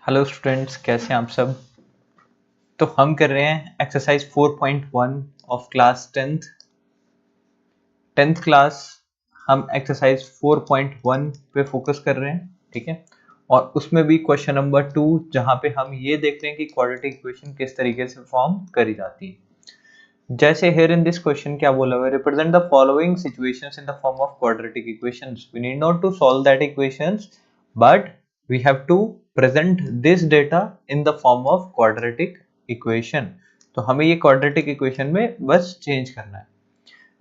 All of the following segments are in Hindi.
हेलो स्टूडेंट्स, कैसे हैं आप सब। तो हम कर रहे हैं exercise 4.1 of class 10th class. हम एक्सरसाइज 4.1 पे फोकस कर रहे हैं, ठीक है। और उसमें भी क्वेश्चन नंबर 2, जहां पे हम ये देख रहे हैं कि क्वाड्रेटिक इक्वेशन किस तरीके से फॉर्म करी जाती है। जैसे हियर इन दिस क्वेश्चन क्या बोला हुआ है, represent the following situations in the form of quadratic equations. We need not to solve that equations, but we have to present this data in the form of quadratic equation। तो हमें ये quadratic equation में बस चेंज करना है।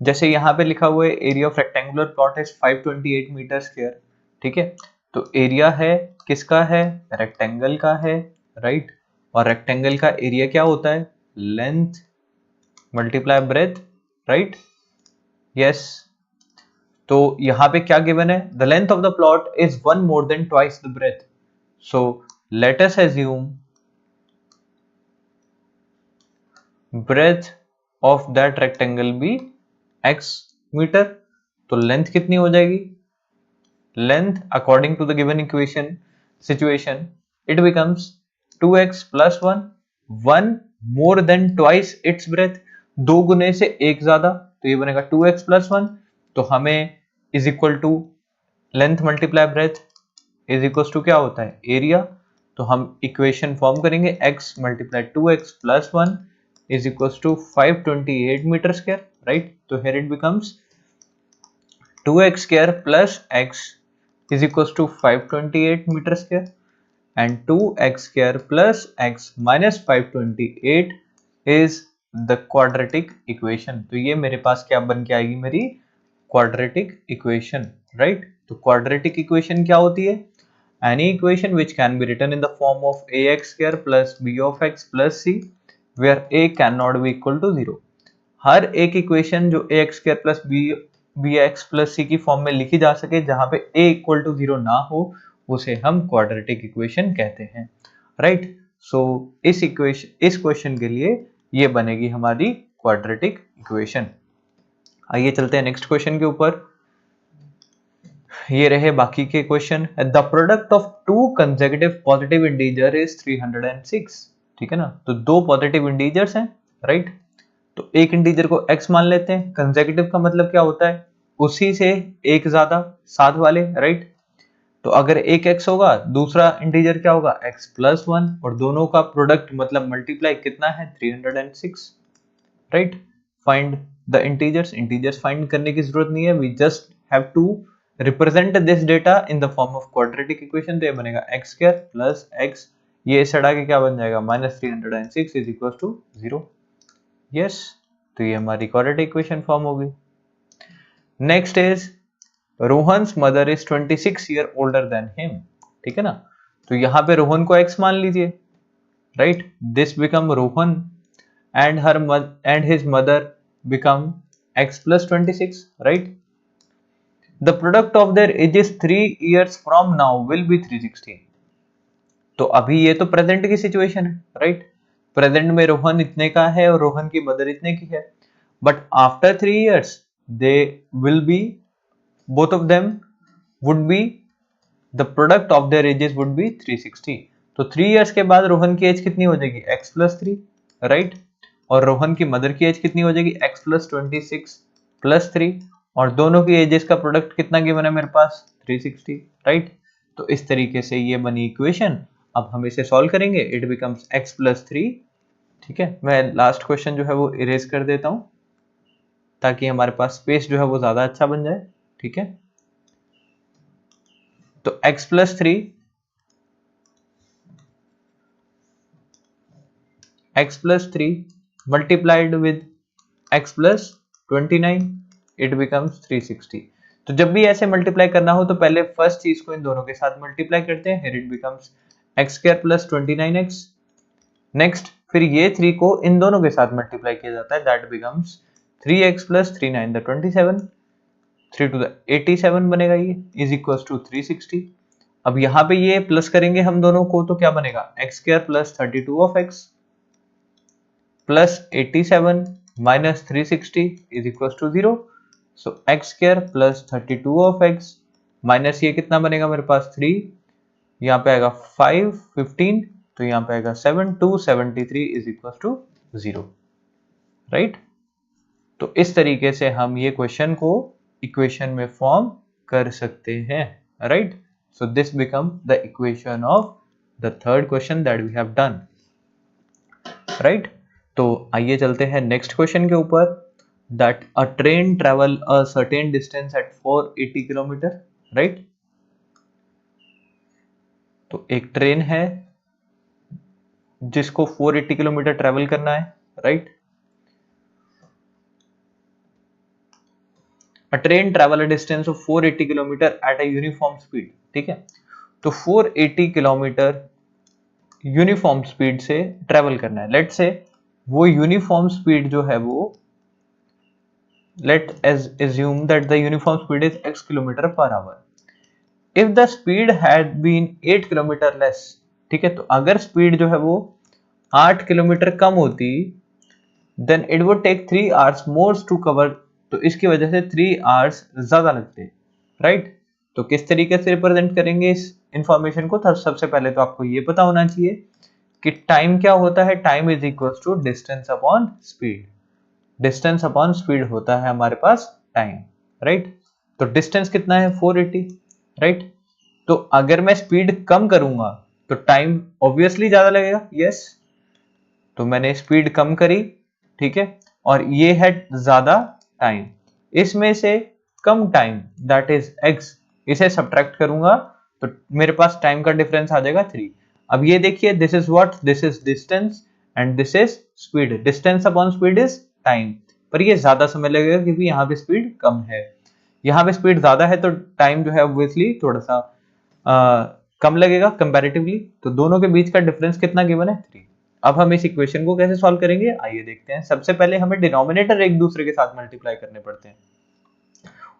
जैसे यहाँ पे लिखा हुआ है area of rectangular plot is 528 metre square, ठीक है। तो एरिया है किसका है, रेक्टेंगल का है, राइट। और रेक्टेंगल का एरिया क्या होता है, length multiply breadth, right, yes. तो यहाँ पे क्या गिवन है, the length of the plot is 1 more than twice the breadth. So let us assume breadth of that rectangle be x meter। तो लेंथ कितनी हो जाएगी, length according to the given equation situation it becomes 2x plus 1, 1 more than twice its breadth। दो गुने से एक ज्यादा, तो ये बनेगा 2x plus 1। तो हमें is equal to length multiply breadth is equal to क्या होता है, एरिया। तो हम इक्वेशन फॉर्म करेंगे x multiply 2x plus 1 is equal to 528 metre square, right. तो here it becomes 2x square plus x is equal to 528 metre square and 2x square plus x minus 528 is the quadratic equation. तो ये मेरे पास क्या बन के आएगी, मेरी क्वाड्रेटिक इक्वेशन, राइट। तो क्वाड्रेटिक इक्वेशन क्या होती है, any equation which can be written in the form of ax square plus b of x plus c where a cannot be equal to 0। हर एक इक्वेशन जो ax square plus bx plus c की फॉर्म में लिखी जा सके जहां पे a इक्वल टू 0 ना हो, उसे हम क्वाड्रेटिक इक्वेशन कहते हैं, राइट। सो इस क्वेश्चन के लिए ये बनेगी हमारी क्वाड्रेटिक इक्वेशन। आइए चलते हैं नेक्स्ट क्वेश्चन के ऊपर। ये रहे बाकी के question. The product of to consecutive positive integer is 306, ठीक है ना। तो दो पॉजिटिव इंटीजर्स हैं, राइट। तो एक इंटीजर को x मान लेते हैं। कंसेक्यूटिव का मतलब क्या होता है, उसी से एक ज्यादा, साथ वाले, राइट। तो अगर एक x होगा, दूसरा इंटीजर क्या होगा, x प्लस 1, और दोनों का प्रोडक्ट मतलब मल्टीप्लाई कितना है, 306, right. Find the integers find करने की जरूरत नहीं है, we just have to represent this data in the form of quadratic equation. तो ये बनेगा एक्स स्क्वायर प्लस एक्स, ये इस हटा के क्या बन जाएगा, minus 306 is equal to 0, yes. तो ये हमारी क्वाड्रेटिक इक्वेशन फॉर्म होगी। Next is Rohan's mother is 26 year older than him, ठीक है ना। तो यहाँ पे रोहन को x मान लीजिए, right. This become Rohan and his mother become x plus 26, right। the product of their ages 3 years from now will be 316। तो अभी ये तो प्रेजेंट की सिचुएशन है, राइट। प्रेजेंट में रोहन इतने का है और रोहन की मदर इतने की है, but after 3 years they will be, both of them would be, the product of their ages would be 360। तो 3 years के बाद रोहन की एज कितनी हो जाएगी, x plus 3, राइट। और रोहन की मदर की एज कितनी हो जाएगी, x प्लस 26 प्लस 3, और दोनों की एजेस का प्रोडक्ट कितना गिवन है मेरे पास, 360, राइट। तो इस तरीके से ये बनी इक्वेशन। अब हम इसे सॉल्व करेंगे, इट बिकम्स x प्लस 3, ठीक है। मैं लास्ट क्वेश्चन जो है वो इरेज कर देता हूं ताकि हमारे पास स्पेस जो है वो ज्यादा अच्छा बन जाए, ठीक है। तो x plus 3, x plus 3 multiplied with x plus 29 it becomes 360। तो जब भी ऐसे मल्टीप्लाई करना हो तो पहले फर्स्ट चीज को इन दोनों के साथ मल्टीप्लाई करते हैं, here it becomes x square plus 29x। Next फिर ये 3 को इन दोनों के साथ मल्टीप्लाई किया जाता है, that becomes 3x plus 3 9 the 27, 3 to the 87 बनेगा, ये is equals to 360। अब यहाँ पे ये प्लस करेंगे हम दोनों को, तो क्या बनेगा, x square plus 32 of x plus 87 minus 360 is equals to 0। So x square plus 32 of x minus ये कितना बनेगा मेरे पास 3 यहाँ पे आएगा 5 15, तो यहाँ पे आएगा 7 2 73 इज इक्वल टू 0, राइट। तो इस तरीके से हम ये क्वेश्चन को इक्वेशन में फॉर्म कर सकते हैं, right. So this become the equation of the third question that we have done, right. तो आइए चलते हैं नेक्स्ट क्वेश्चन के ऊपर, that a train travel a certain distance at 480 kilometre, right. तो एक ट्रेन है जिसको 480 किलोमीटर ट्रेवल करना है, right. A train travel a distance of 480 kilometre at a uniform speed, ठीक है। तो 480 किलोमीटर यूनिफॉर्म स्पीड से ट्रेवल करना है। लेट से वो यूनिफॉर्म स्पीड जो है वो, let us assume that the uniform speed is x kilometre per hour. If the speed had been 8 kilometre less, ठीक है, तो अगर स्पीड जो है वो 8 किलोमीटर कम होती, then it would take 3 hours more to cover, तो इसकी वजह से 3 आवर्स ज्यादा लगते, राइट। तो किस तरीके से रिप्रेजेंट करेंगे इस इंफॉर्मेशन को, सबसे पहले तो आपको ये पता होना चाहिए कि टाइम क्या होता है। Time is equal to distance upon speed. Distance upon speed होता है हमारे पास टाइम, राइट। तो डिस्टेंस कितना है 480, राइट। तो अगर मैं स्पीड कम करूंगा तो टाइम ऑब्वियसली ज्यादा लगेगा, यस। तो मैंने स्पीड कम करी, ठीक है, और ये है ज्यादा टाइम। इसमें से कम टाइम दैट इज x, इसे सब्ट्रैक्ट करूंगा तो मेरे पास टाइम का डिफरेंस आ जाएगा 3। अब ये देखिए, this is what, this is distance and this is speed. Distance upon speed is time, पर ये ज्यादा समय लगेगा क्योंकि यहाँ पे स्पीड कम है। यहाँ पे स्पीड ज्यादा है तो टाइम जो है ऑब्वियसली थोड़ा सा कम लगेगा कंपैरेटिवली। तो दोनों के बीच का डिफरेंस कितना गिवन है 3। अब हम इस इक्वेशन को कैसे सॉल्व करेंगे, आइए देखते हैं। सबसे पहले हमें डिनोमिनेटर एक दूसरे के साथ मल्टीप्लाई करने पड़ते हैं।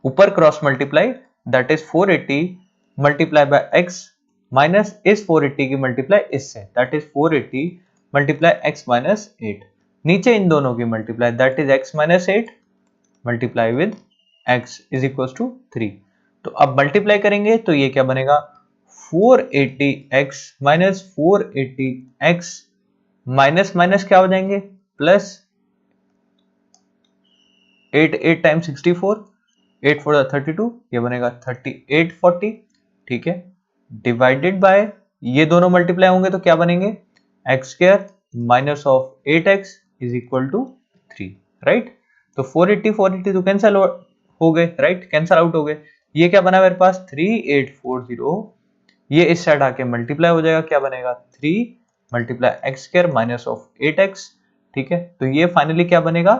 ऊपर cross multiply, that is 480 multiply by x minus इस 480 की मल्टीप्लाई इससे, that is 480 multiply x minus 8। नीचे इन दोनों की multiply, that is x minus 8 multiply with x is equal to 3। तो अब मल्टीप्लाई करेंगे तो ये क्या बनेगा, 480x minus 480x minus minus क्या हो जाएंगे प्लस, 8 8 टाइम्स 64, 8 4 32, ये बनेगा 3840, ठीक है। डिवाइडेड बाय, ये दोनों मल्टीप्लाई होंगे तो क्या बनेंगे, X square minus of 8x is equal to 3, right. तो 480 480 तो कैंसिल हो गए, राइट, कैंसिल आउट हो गए। ये क्या बना मेरे पास 3840, ये इस साइड आके मल्टीप्लाई हो जाएगा, क्या बनेगा 3 multiply X square minus of 8x, ठीक है। तो ये फाइनली क्या बनेगा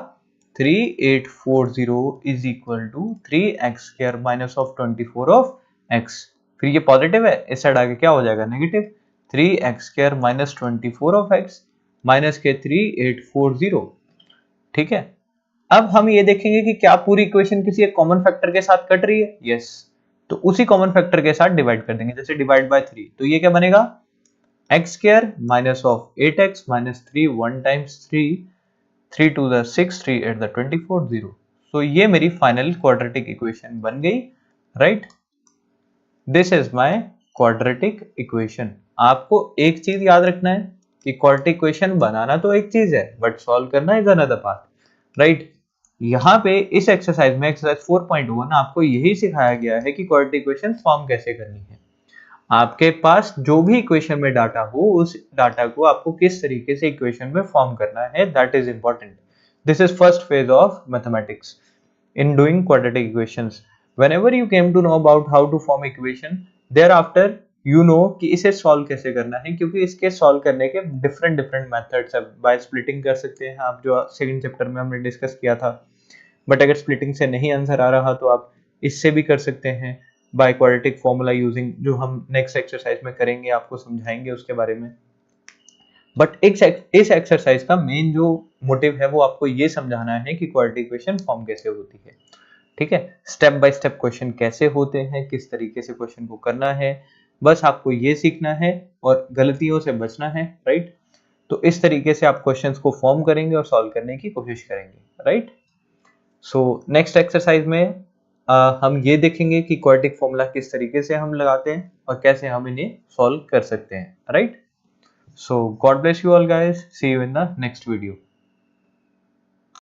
3840 is equal to 3x square minus of 24 of x। फिर ये पॉजिटिव है, इस साइड आके क्या हो जाएगा negative, 3x square minus 24 of x minus के 3840, ठीक है। अब हम ये देखेंगे कि क्या पूरी इक्वेशन किसी एक कॉमन फैक्टर के साथ कट रही है, यस। तो उसी कॉमन फैक्टर के साथ डिवाइड कर देंगे, जैसे डिवाइड बाय 3, तो ये क्या बनेगा X square minus of 8x minus 3 1 times 3 3 to the 6 3 8 the 24 0। So ये मेरी फाइनल क्वाड्रेटिक इक्वेशन बन गई, right. This is my quadratic equation. आपको एक चीज याद रखना है कि क्वाड्रेटिक इक्वेशन बनाना तो एक चीज है बट सॉल्व करना इज अनदर पार्ट, राइट। यहाँ पे इस एक्सरसाइज में एक्सरसाइज 4.1 आपको यही सिखाया गया है कि क्वाड्रेटिक इक्वेशन फॉर्म कैसे करनी है। आपके पास जो भी इक्वेशन में डाटा हो, उस डाटा को आपको किस तरीके से इक्वेशन में फॉर्म करना है, that is important. This is first phase of mathematics in doing quadratic equations. Whenever you came to know about how to form equation, thereafter you know कि इसे सॉल्व कैसे करना है, क्योंकि इसके सॉल्व करने के डिफरेंट डिफरेंट मेथड्स है। बाय स्प्लिटिंग कर सकते हैं आप, जो सेकंड चैप्टर में हमने डिस्कस किया था। बट अगर स्प्लिटिंग से नहीं आंसर आ रहा तो आप इससे भी कर सकते हैं, बाय क्वाड्रेटिक फॉर्मूला यूजिंग, जो हम नेक्स्ट एक्सरसाइज में करेंगे, आपको समझाएंगे उसके बारे में। बट इस एक्सरसाइज का मेन जो मोटिव है वो आपको ये समझाना है कि क्वाड्रेटिक इक्वेशन फॉर्म कैसे होती है, ठीक है। स्टेप बाय स्टेप क्वेश्चन कैसे होते हैं, किस तरीके से क्वेश्चन को करना है, बस आपको ये सीखना है और गलतियों से बचना है, राइट। तो इस तरीके से आप क्वेश्चंस को फॉर्म करेंगे और सॉल्व करने की कोशिश करेंगे, राइट। सो नेक्स्ट एक्सरसाइज में हम ये देखेंगे कि क्वाड्रेटिक फॉर्मूला किस तरीके से हम लगाते हैं और कैसे हम इन्हें सॉल्व कर सकते हैं, right? So God bless you all guys, see you in the next video.